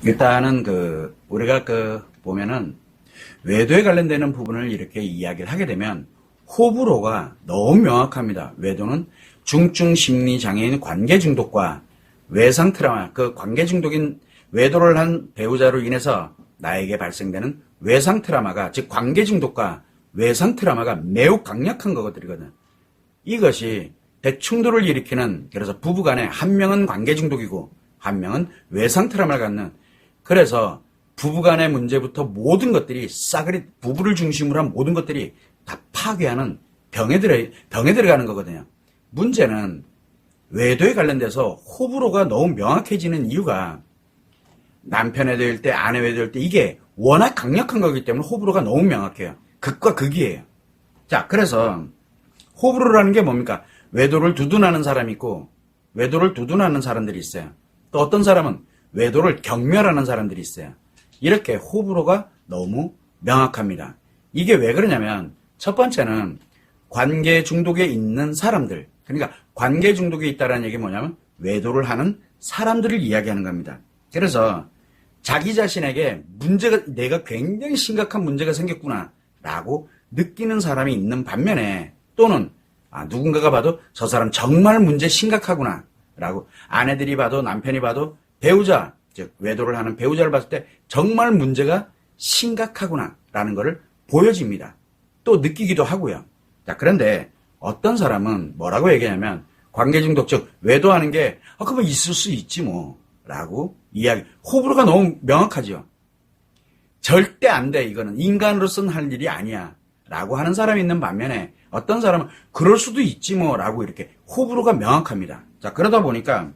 일단은 우리가 보면은 외도에 관련되는 부분을 이렇게 이야기를 하게 되면 호불호가 너무 명확합니다. 외도는 중증 심리 장애인 관계 중독과 외상 트라우마, 관계 중독인 외도를 한 배우자로 인해서 나에게 발생되는 외상 트라우마가, 즉 관계 중독과 외상 트라우마가 매우 강력한 것들이거든. 이것이 대충돌을 일으키는, 그래서 부부간에 한 명은 관계 중독이고 한 명은 외상 트라우마를 갖는, 그래서 부부간의 문제부터 모든 것들이 싸그리 부부를 중심으로 한 모든 것들이 다 파괴하는 병에 들어가는 거거든요. 문제는 외도에 관련돼서 호불호가 너무 명확해지는 이유가 남편 외도일 때, 아내 외도일 때 이게 워낙 강력한 거기 때문에 호불호가 너무 명확해요. 극과 극이에요. 자, 그래서 호불호라는 게 뭡니까? 외도를 두둔하는 사람이 있고 외도를 두둔하는 사람들이 있어요. 또 어떤 사람은 외도를 경멸하는 사람들이 있어요. 이렇게 호불호가 너무 명확합니다. 이게 왜 그러냐면 첫 번째는 관계 중독에 있는 사람들, 그러니까 관계 중독에 있다는 얘기 뭐냐면 외도를 하는 사람들을 이야기하는 겁니다. 그래서 자기 자신에게 내가 굉장히 심각한 문제가 생겼구나 라고 느끼는 사람이 있는 반면에, 또는 누군가가 봐도 저 사람 정말 문제 심각하구나 라고, 아내들이 봐도 남편이 봐도 배우자, 즉 외도를 하는 배우자를 봤을 때 정말 문제가 심각하구나 라는 것을 보여집니다. 또 느끼기도 하고요. 자, 그런데 어떤 사람은 뭐라고 얘기하냐면 관계중독, 즉 외도하는 게 그러면 있을 수 있지 뭐 라고 이야기. 호불호가 너무 명확하죠. 절대 안 돼, 이거는 인간으로서는 할 일이 아니야 라고 하는 사람이 있는 반면에 어떤 사람은 그럴 수도 있지 뭐 라고 이렇게 호불호가 명확합니다. 자, 그러다 보니까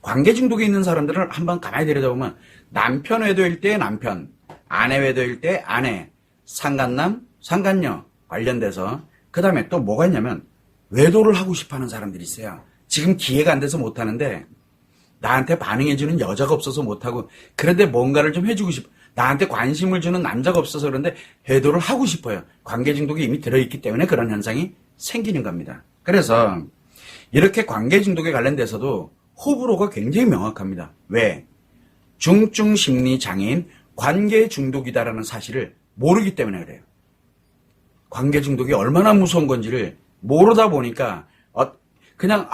관계 중독에 있는 사람들을 한번 가만히 들여다보면 남편 외도일 때 남편, 아내 외도일 때 아내, 상간남, 상간녀 관련돼서, 그 다음에 또 뭐가 있냐면 외도를 하고 싶어하는 사람들이 있어요. 지금 기회가 안 돼서 못하는데 나한테 반응해주는 여자가 없어서 못하고, 그런데 뭔가를 좀 해주고 싶어. 나한테 관심을 주는 남자가 없어서 그런데 외도를 하고 싶어요. 관계 중독이 이미 들어있기 때문에 그런 현상이 생기는 겁니다. 그래서 이렇게 관계 중독에 관련돼서도 호불호가 굉장히 명확합니다. 왜? 중증 심리 장애인 관계 중독이다라는 사실을 모르기 때문에 그래요. 관계 중독이 얼마나 무서운 건지를 모르다 보니까 그냥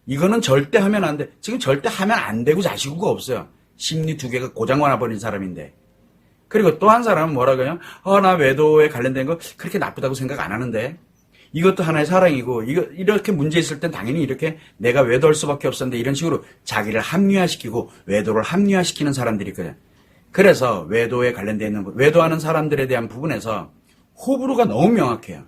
이거는 절대 하면 안 돼. 지금 절대 하면 안 되고 자시구가 없어요. 심리 두 개가 고장나 버린 사람인데. 그리고 또 한 사람은 뭐라고 해요? 나 외도에 관련된 거 그렇게 나쁘다고 생각 안 하는데. 이것도 하나의 사랑이고, 이렇게 문제 있을 땐 당연히 이렇게 내가 외도할 수밖에 없었는데, 이런 식으로 자기를 합리화시키고 외도를 합리화시키는 사람들이 있거든요. 그래서 외도에 관련되어 있는, 외도하는 사람들에 대한 부분에서 호불호가 너무 명확해요.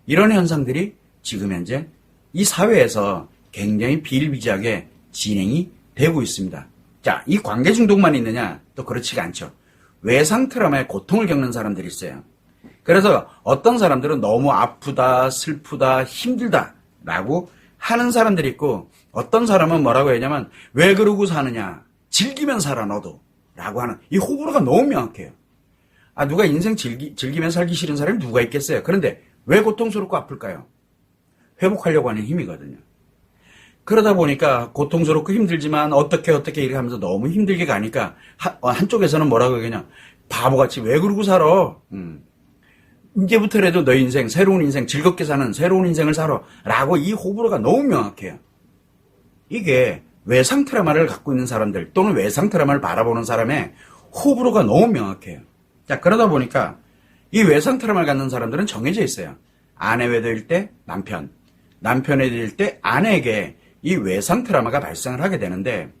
이런 현상들이 지금 현재 이 사회에서 굉장히 비일비재하게 진행이 되고 있습니다. 자, 이 관계 중독만 있느냐? 또 그렇지가 않죠. 외상 트라우마의 고통을 겪는 사람들이 있어요. 그래서 어떤 사람들은 너무 아프다, 슬프다, 힘들다 라고 하는 사람들이 있고, 어떤 사람은 뭐라고 하냐면 왜 그러고 사느냐, 즐기면 살아 너도 라고 하는, 이 호불호가 너무 명확해요. 누가 인생 즐기면 살기 싫은 사람이 누가 있겠어요. 그런데 왜 고통스럽고 아플까요? 회복하려고 하는 힘이거든요. 그러다 보니까 고통스럽고 힘들지만 어떻게 이렇게 하면서 너무 힘들게 가니까 한쪽에서는 뭐라고 하냐, 바보같이 왜 그러고 살아. 이제부터라도 너 인생, 새로운 인생, 즐겁게 사는 새로운 인생을 살아 라고, 이 호불호가 너무 명확해요. 이게 외상 트라우마를 갖고 있는 사람들, 또는 외상 트라우마를 바라보는 사람의 호불호가 너무 명확해요. 자, 그러다 보니까 이 외상 트라우마를 갖는 사람들은 정해져 있어요. 아내 외도일 때 남편 외도일 때 아내에게 이 외상 트라우마가 발생을 하게 되는데,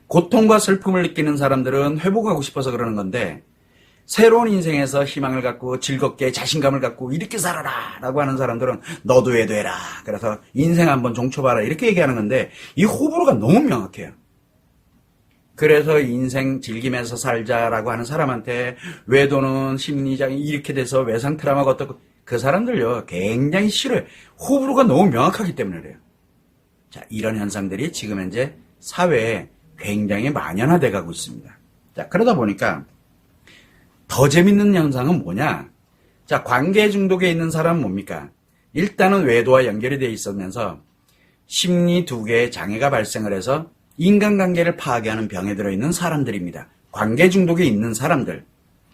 고통과 슬픔을 느끼는 사람들은 회복하고 싶어서 그러는 건데, 새로운 인생에서 희망을 갖고 즐겁게 자신감을 갖고 이렇게 살아라 라고 하는 사람들은 너도 외도해라, 그래서 인생 한번 종쳐봐라 이렇게 얘기하는 건데, 이 호불호가 너무 명확해요. 그래서 인생 즐기면서 살자라고 하는 사람한테 외도는 심리장애 이렇게 돼서 외상 트라우마가 어떻고, 그 사람들요 굉장히 싫어요. 호불호가 너무 명확하기 때문에 그래요. 자, 이런 현상들이 지금 현재 사회에 굉장히 만연화돼 가고 있습니다. 자, 그러다 보니까 더 재밌는 현상은 뭐냐? 자, 관계 중독에 있는 사람은 뭡니까? 일단은 외도와 연결이 되어 있으면서 심리 두 개의 장애가 발생을 해서 인간관계를 파괴하는 병에 들어있는 사람들입니다. 관계 중독에 있는 사람들.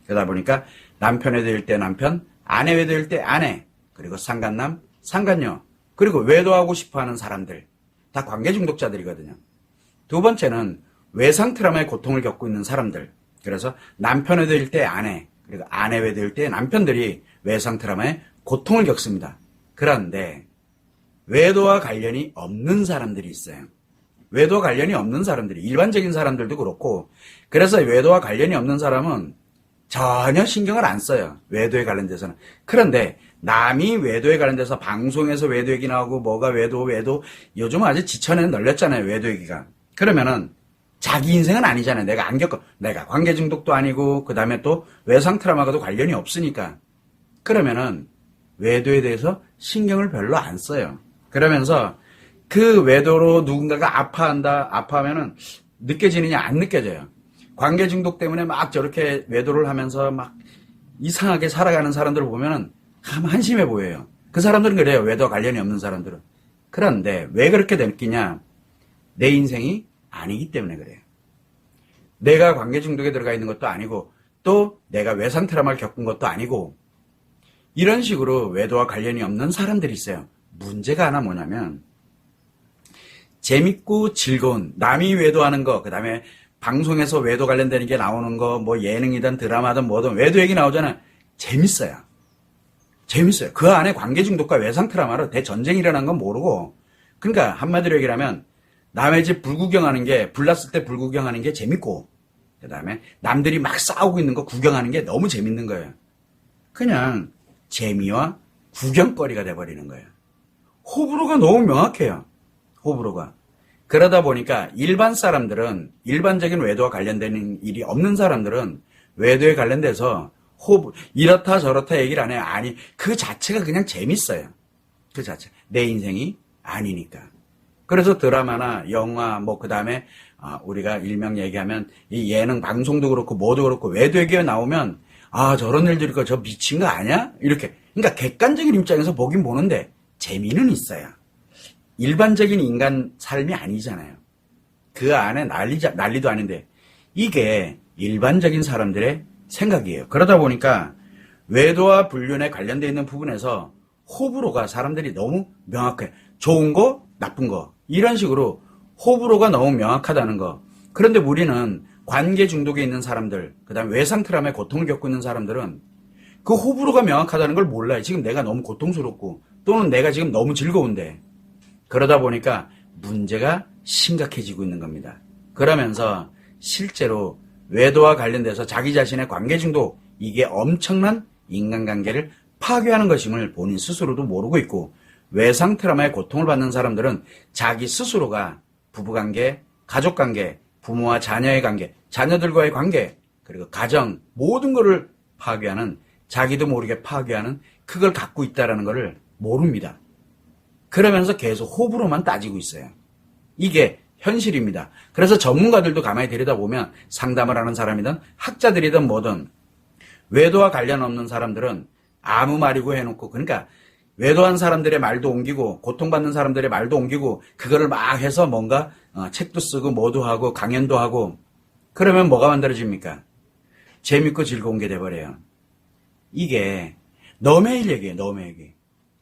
그러다 보니까 남편 외도일 때 남편, 아내 외도일 때 아내, 그리고 상간남, 상간녀, 그리고 외도하고 싶어하는 사람들. 다 관계 중독자들이거든요. 두 번째는 외상 트라우마의 고통을 겪고 있는 사람들. 그래서 남편 외도일 때 아내, 그리고 아내 외도일 때 남편들이 외상 트라우마의 고통을 겪습니다. 그런데 외도와 관련이 없는 사람들이 있어요. 외도와 관련이 없는 사람들이, 일반적인 사람들도 그렇고, 그래서 외도와 관련이 없는 사람은 전혀 신경을 안 써요. 외도에 관련돼서는. 그런데 남이 외도에 관련돼서 방송에서 외도 얘기 나오고 뭐가 외도, 요즘은 아주 지천에는 널렸잖아요. 외도 얘기가. 그러면은 자기 인생은 아니잖아요. 내가 안 겪어. 내가 관계 중독도 아니고 그 다음에 또 외상 트라우마가도 관련이 없으니까. 그러면은 외도에 대해서 신경을 별로 안 써요. 그러면서 그 외도로 누군가가 아파하면은 느껴지느냐 안 느껴져요. 관계 중독 때문에 막 저렇게 외도를 하면서 막 이상하게 살아가는 사람들을 보면은 한심해 보여요. 그 사람들은 그래요. 외도와 관련이 없는 사람들은. 그런데 왜 그렇게 느끼냐? 내 인생이 아니기 때문에 그래요. 내가 관계 중독에 들어가 있는 것도 아니고 또 내가 외상 트라우마를 겪은 것도 아니고 이런 식으로 외도와 관련이 없는 사람들이 있어요. 문제가 하나 뭐냐면 재밌고 즐거운 남이 외도하는 거, 그 다음에 방송에서 외도 관련되는 게 나오는 거, 뭐 예능이든 드라마든 뭐든 외도 얘기 나오잖아요. 재밌어요. 그 안에 관계 중독과 외상 트라우마로 대전쟁이 일어난 건 모르고, 그러니까 한마디로 얘기를 하면 남의 집 불구경하는 게, 불났을 때 불구경하는 게 재밌고, 그 다음에 남들이 막 싸우고 있는 거 구경하는 게 너무 재밌는 거예요. 그냥 재미와 구경거리가 돼버리는 거예요. 호불호가 너무 명확해요. 호불호가. 그러다 보니까 일반 사람들은, 일반적인 외도와 관련되는 일이 없는 사람들은 외도에 관련돼서 이렇다 저렇다 얘기를 안 해요. 아니, 그 자체가 그냥 재밌어요. 그 자체. 내 인생이 아니니까. 그래서 드라마나 영화, 뭐, 그 다음에, 우리가 일명 얘기하면, 이 예능 방송도 그렇고, 뭐도 그렇고, 외도 얘기가 나오면, 저런 일들이 있고, 저 미친 거 아니야? 이렇게. 그러니까 객관적인 입장에서 보긴 보는데, 재미는 있어요. 일반적인 인간 삶이 아니잖아요. 그 안에 난리도 아닌데, 이게 일반적인 사람들의 생각이에요. 그러다 보니까, 외도와 불륜에 관련되어 있는 부분에서 호불호가 사람들이 너무 명확해. 좋은 거, 나쁜 거. 이런 식으로 호불호가 너무 명확하다는 거. 그런데 우리는 관계 중독에 있는 사람들, 그 다음에 외상 트라우마의 고통을 겪고 있는 사람들은 그 호불호가 명확하다는 걸 몰라요. 지금 내가 너무 고통스럽고 또는 내가 지금 너무 즐거운데. 그러다 보니까 문제가 심각해지고 있는 겁니다. 그러면서 실제로 외도와 관련돼서 자기 자신의 관계 중독, 이게 엄청난 인간관계를 파괴하는 것임을 본인 스스로도 모르고 있고, 외상 트라우마의 고통을 받는 사람들은 자기 스스로가 부부관계, 가족관계, 부모와 자녀의 관계, 자녀들과의 관계, 그리고 가정, 모든 것을 파괴하는, 자기도 모르게 파괴하는 그걸 갖고 있다는 것을 모릅니다. 그러면서 계속 호불호만 따지고 있어요. 이게 현실입니다. 그래서 전문가들도 가만히 들여다보면 상담을 하는 사람이든 학자들이든 뭐든 외도와 관련 없는 사람들은 아무 말이고 해놓고, 그러니까 외도한 사람들의 말도 옮기고 고통받는 사람들의 말도 옮기고 그거를 막 해서 뭔가 책도 쓰고 뭐도 하고 강연도 하고, 그러면 뭐가 만들어집니까? 재밌고 즐거운 게 돼버려요. 이게 너의 얘기예요. 너의 얘기.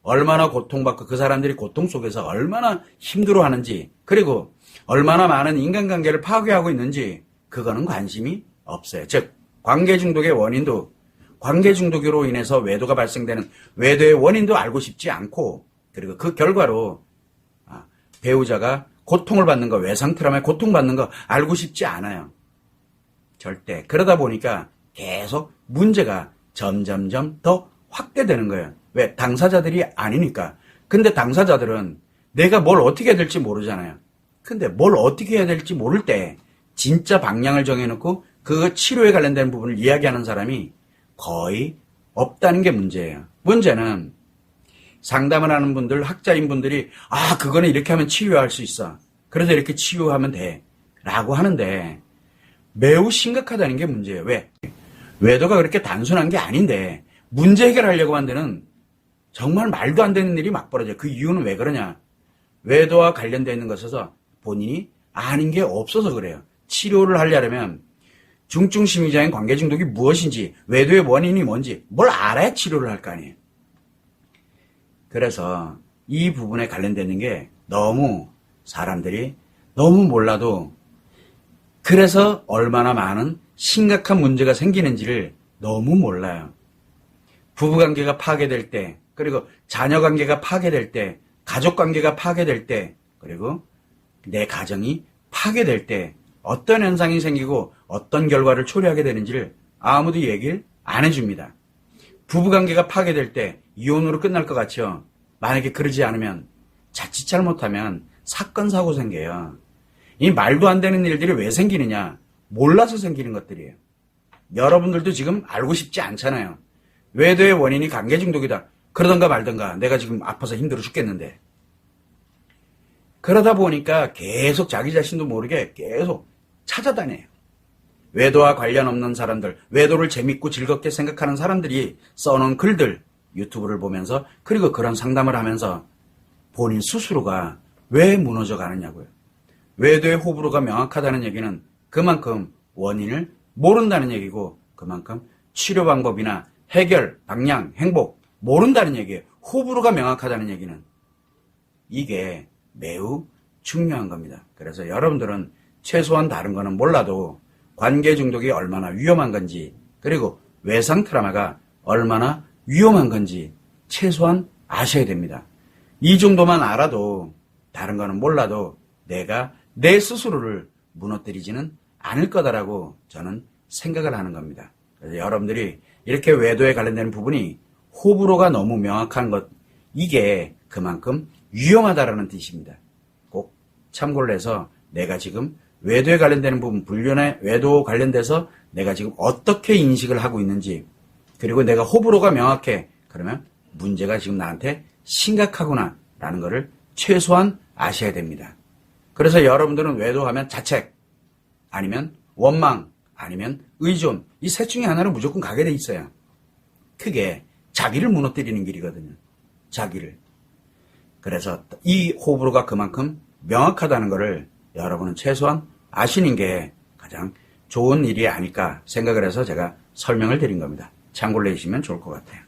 얼마나 고통받고 그 사람들이 고통 속에서 얼마나 힘들어하는지, 그리고 얼마나 많은 인간관계를 파괴하고 있는지 그거는 관심이 없어요. 즉 관계 중독의 원인도, 관계 중독으로 인해서 외도가 발생되는 외도의 원인도 알고 싶지 않고, 그리고 그 결과로 배우자가 고통을 받는 거, 외상 트라우마에 고통받는 거 알고 싶지 않아요. 절대. 그러다 보니까 계속 문제가 점점점 더 확대되는 거예요. 왜? 당사자들이 아니니까. 근데 당사자들은 내가 뭘 어떻게 해야 될지 모르잖아요. 근데 뭘 어떻게 해야 될지 모를 때 진짜 방향을 정해놓고 그 치료에 관련된 부분을 이야기하는 사람이 거의 없다는 게 문제예요. 문제는 상담을 하는 분들, 학자인 분들이 그거는 이렇게 하면 치유할 수 있어. 그래서 이렇게 치유하면 돼. 라고 하는데 매우 심각하다는 게 문제예요. 왜? 외도가 그렇게 단순한 게 아닌데 문제 해결하려고 만드는 정말 말도 안 되는 일이 막 벌어져요. 그 이유는 왜 그러냐? 외도와 관련되어 있는 것에서 본인이 아는 게 없어서 그래요. 치료를 하려면 중증심리장애인 관계중독이 무엇인지, 외도의 원인이 뭔지 뭘 알아야 치료를 할 거 아니에요. 그래서 이 부분에 관련되는 게 너무 사람들이 너무 몰라도, 그래서 얼마나 많은 심각한 문제가 생기는지를 너무 몰라요. 부부관계가 파괴될 때, 그리고 자녀관계가 파괴될 때, 가족관계가 파괴될 때, 그리고 내 가정이 파괴될 때 어떤 현상이 생기고 어떤 결과를 초래하게 되는지를 아무도 얘기를 안 해줍니다. 부부관계가 파괴될 때 이혼으로 끝날 것 같죠? 만약에 그러지 않으면 자칫 잘못하면 사건 사고 생겨요. 이 말도 안 되는 일들이 왜 생기느냐? 몰라서 생기는 것들이에요. 여러분들도 지금 알고 싶지 않잖아요. 외도의 원인이 관계 중독이다. 그러던가 말던가. 내가 지금 아파서 힘들어 죽겠는데. 그러다 보니까 계속 자기 자신도 모르게 계속 찾아다녀요. 외도와 관련 없는 사람들, 외도를 재밌고 즐겁게 생각하는 사람들이 써놓은 글들, 유튜브를 보면서, 그리고 그런 상담을 하면서 본인 스스로가 왜 무너져 가느냐고요. 외도의 호불호가 명확하다는 얘기는 그만큼 원인을 모른다는 얘기고, 그만큼 치료 방법이나 해결, 방향, 행복 모른다는 얘기예요. 호불호가 명확하다는 얘기는. 이게 매우 중요한 겁니다. 그래서 여러분들은 최소한 다른 거는 몰라도 관계 중독이 얼마나 위험한 건지, 그리고 외상 트라우마가 얼마나 위험한 건지 최소한 아셔야 됩니다. 이 정도만 알아도, 다른 거는 몰라도 내가 내 스스로를 무너뜨리지는 않을 거다라고 저는 생각을 하는 겁니다. 그래서 여러분들이 이렇게 외도에 관련된 부분이 호불호가 너무 명확한 것, 이게 그만큼 위험하다라는 뜻입니다. 꼭 참고를 해서 내가 지금 외도에 관련되는 부분, 불륜의 외도 관련돼서 내가 지금 어떻게 인식을 하고 있는지, 그리고 내가 호불호가 명확해. 그러면 문제가 지금 나한테 심각하구나 라는 거를 최소한 아셔야 됩니다. 그래서 여러분들은 외도하면 자책, 아니면 원망, 아니면 의존, 이 셋 중에 하나를 무조건 가게 돼 있어요. 크게 자기를 무너뜨리는 길이거든요. 자기를. 그래서 이 호불호가 그만큼 명확하다는 것을 여러분은 최소한 아시는 게 가장 좋은 일이 아닐까 생각을 해서 제가 설명을 드린 겁니다. 참고를 해주시면 좋을 것 같아요.